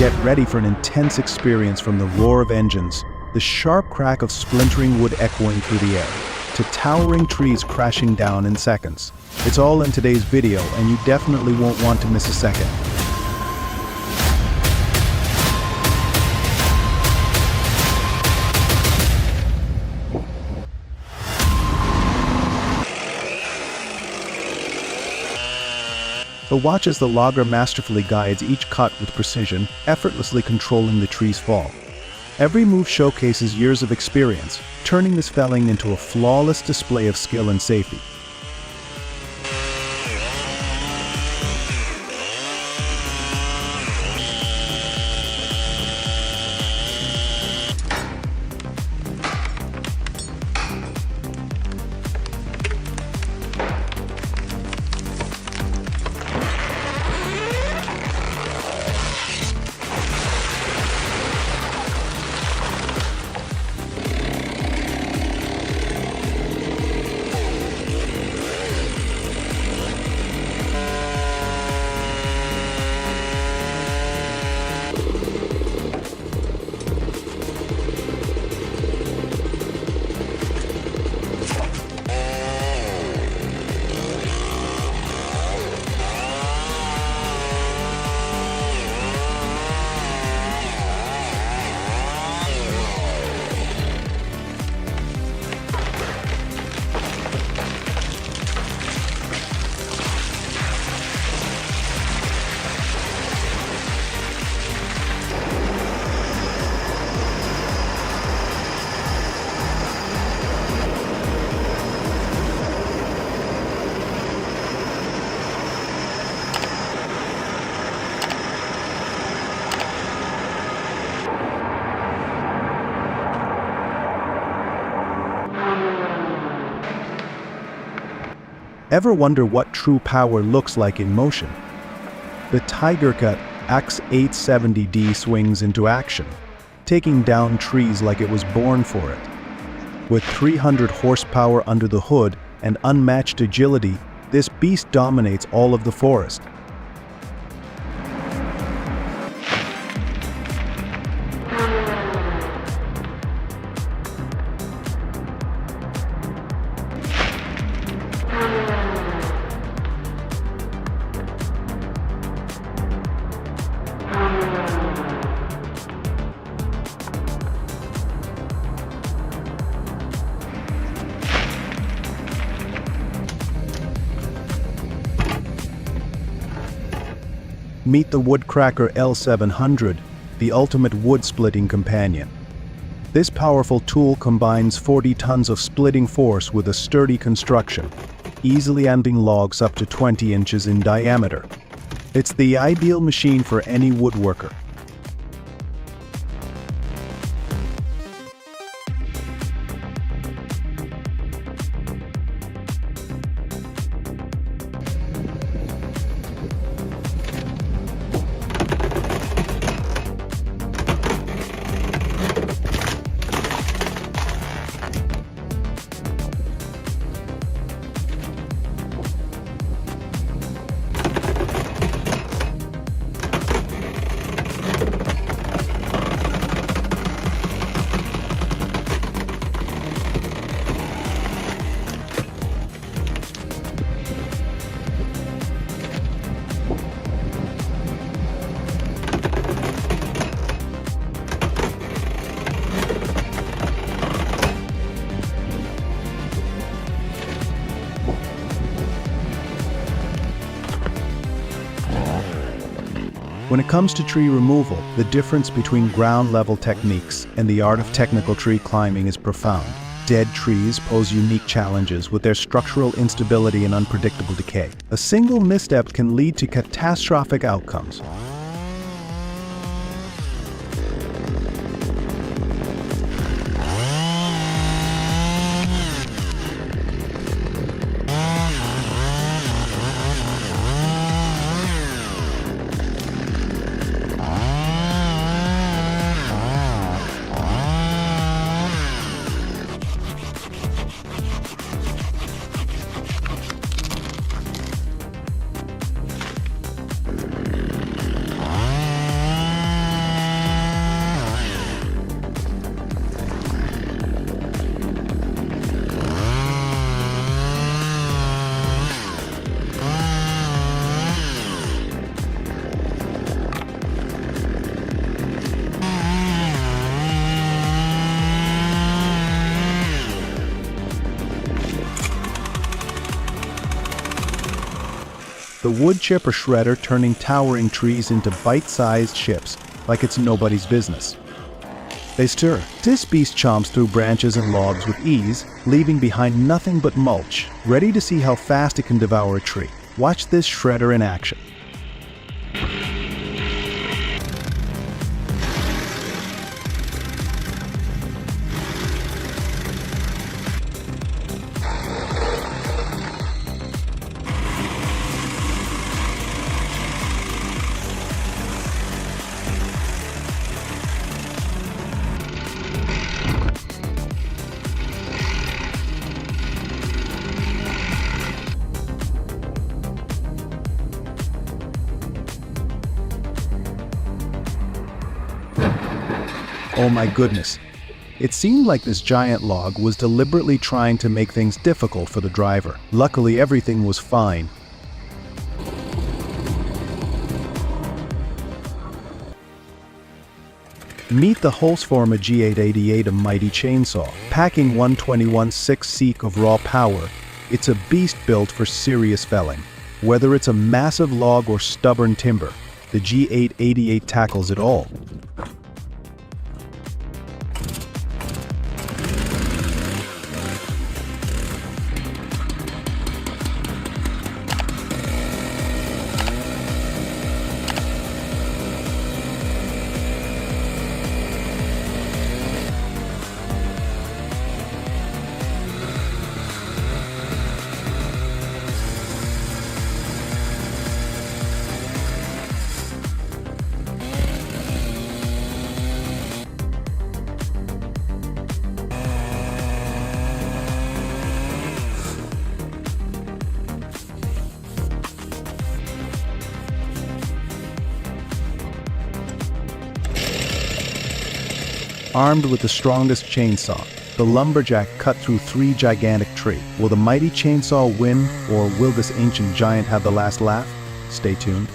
Get ready for an intense experience from the roar of engines, the sharp crack of splintering wood echoing through the air, to towering trees crashing down in seconds. It's all in today's video, and you definitely won't want to miss a second. But watch as the logger masterfully guides each cut with precision, effortlessly controlling the tree's fall. Every move showcases years of experience, turning this felling into a flawless display of skill and safety. Ever wonder what true power looks like in motion? The Tiger-Cut X870D swings into action, taking down trees like it was born for it. With 300 horsepower under the hood and unmatched agility, this beast dominates all of the forest. Meet the Woodcracker L700, the ultimate wood-splitting companion. This powerful tool combines 40 tons of splitting force with a sturdy construction, easily ending logs up to 20 inches in diameter. It's the ideal machine for any woodworker. When it comes to tree removal, the difference between ground-level techniques and the art of technical tree climbing is profound. Dead trees pose unique challenges with their structural instability and unpredictable decay. A single misstep can lead to catastrophic outcomes. The wood chipper shredder turning towering trees into bite-sized chips like it's nobody's business. They stir. This beast chomps through branches and logs with ease, leaving behind nothing but mulch, ready to see how fast it can devour a tree. Watch this shredder in action. Oh my goodness. It seemed like this giant log was deliberately trying to make things difficult for the driver. Luckily, everything was fine. Meet the Holzforma G888, a mighty chainsaw. Packing 121/6 seek of raw power, it's a beast built for serious felling. Whether it's a massive log or stubborn timber, the G888 tackles it all. Armed with the strongest chainsaw, the lumberjack cut through 3 gigantic trees. Will the mighty chainsaw win, or will this ancient giant have the last laugh? Stay tuned.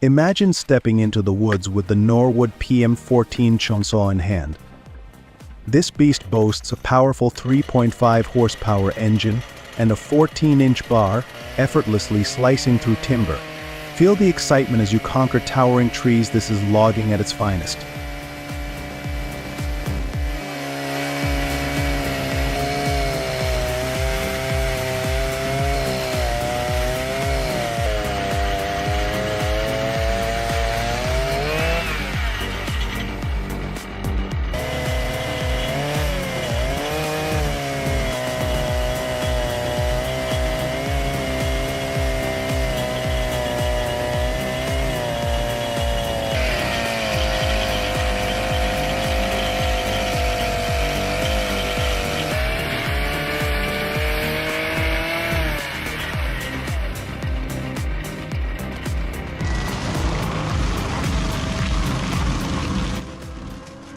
Imagine stepping into the woods with the Norwood PM14 chainsaw in hand. This beast boasts a powerful 3.5 horsepower engine and a 14-inch bar, effortlessly slicing through timber. Feel the excitement as you conquer towering trees. This is logging at its finest.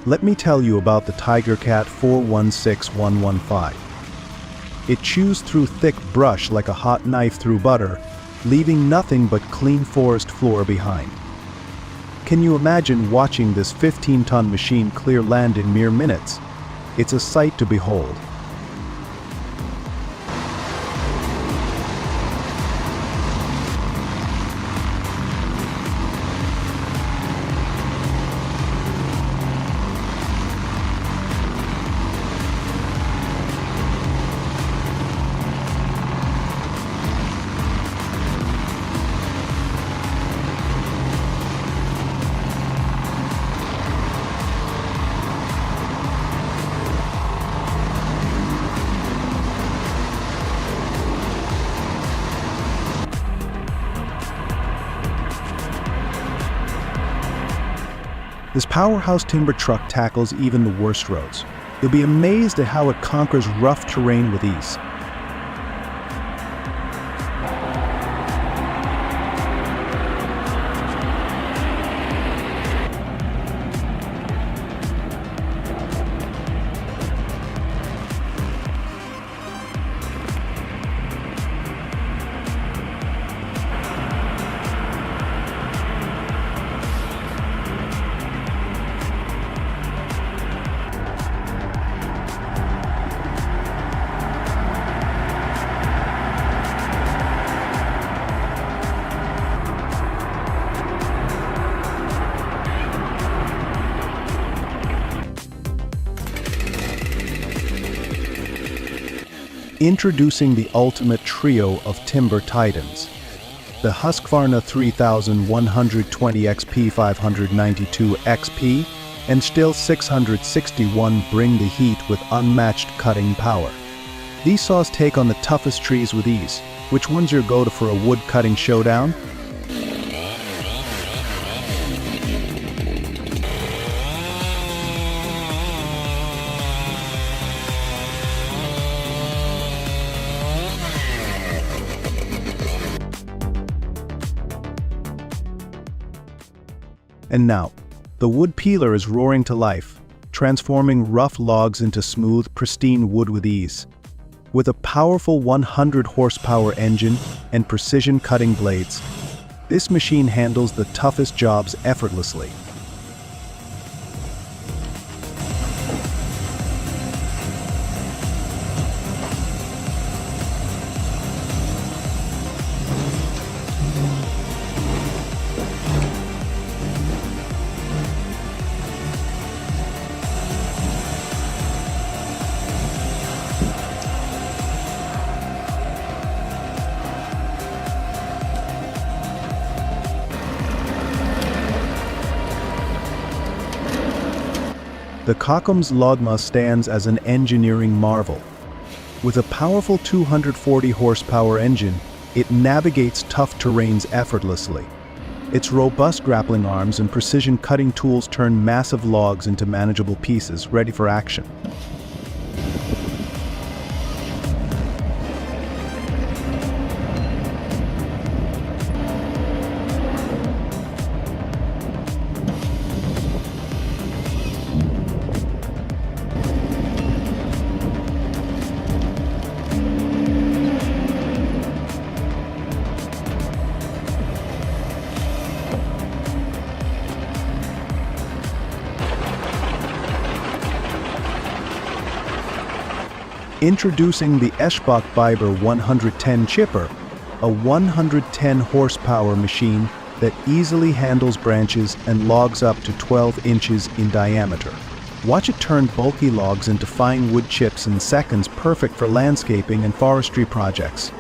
Let me tell you about the Tigercat 416115. It chews through thick brush like a hot knife through butter, leaving nothing but clean forest floor behind. Can you imagine watching this 15-ton machine clear land in mere minutes? It's a sight to behold. This powerhouse timber truck tackles even the worst roads. You'll be amazed at how it conquers rough terrain with ease. Introducing the ultimate trio of timber titans. The Husqvarna 3120 XP 592 XP and Stihl 661 bring the heat with unmatched cutting power. These saws take on the toughest trees with ease. Which one's your go-to for a wood cutting showdown? And now, the wood peeler is roaring to life, transforming rough logs into smooth, pristine wood with ease. With a powerful 100 horsepower engine and precision cutting blades, this machine handles the toughest jobs effortlessly. The Kockums Logma stands as an engineering marvel. With a powerful 240 horsepower engine, it navigates tough terrains effortlessly. Its robust grappling arms and precision cutting tools turn massive logs into manageable pieces, ready for action. Introducing the Eschbach Biber 110 chipper, a 110 horsepower machine that easily handles branches and logs up to 12 inches in diameter. Watch it turn bulky logs into fine wood chips in seconds, perfect for landscaping and forestry projects.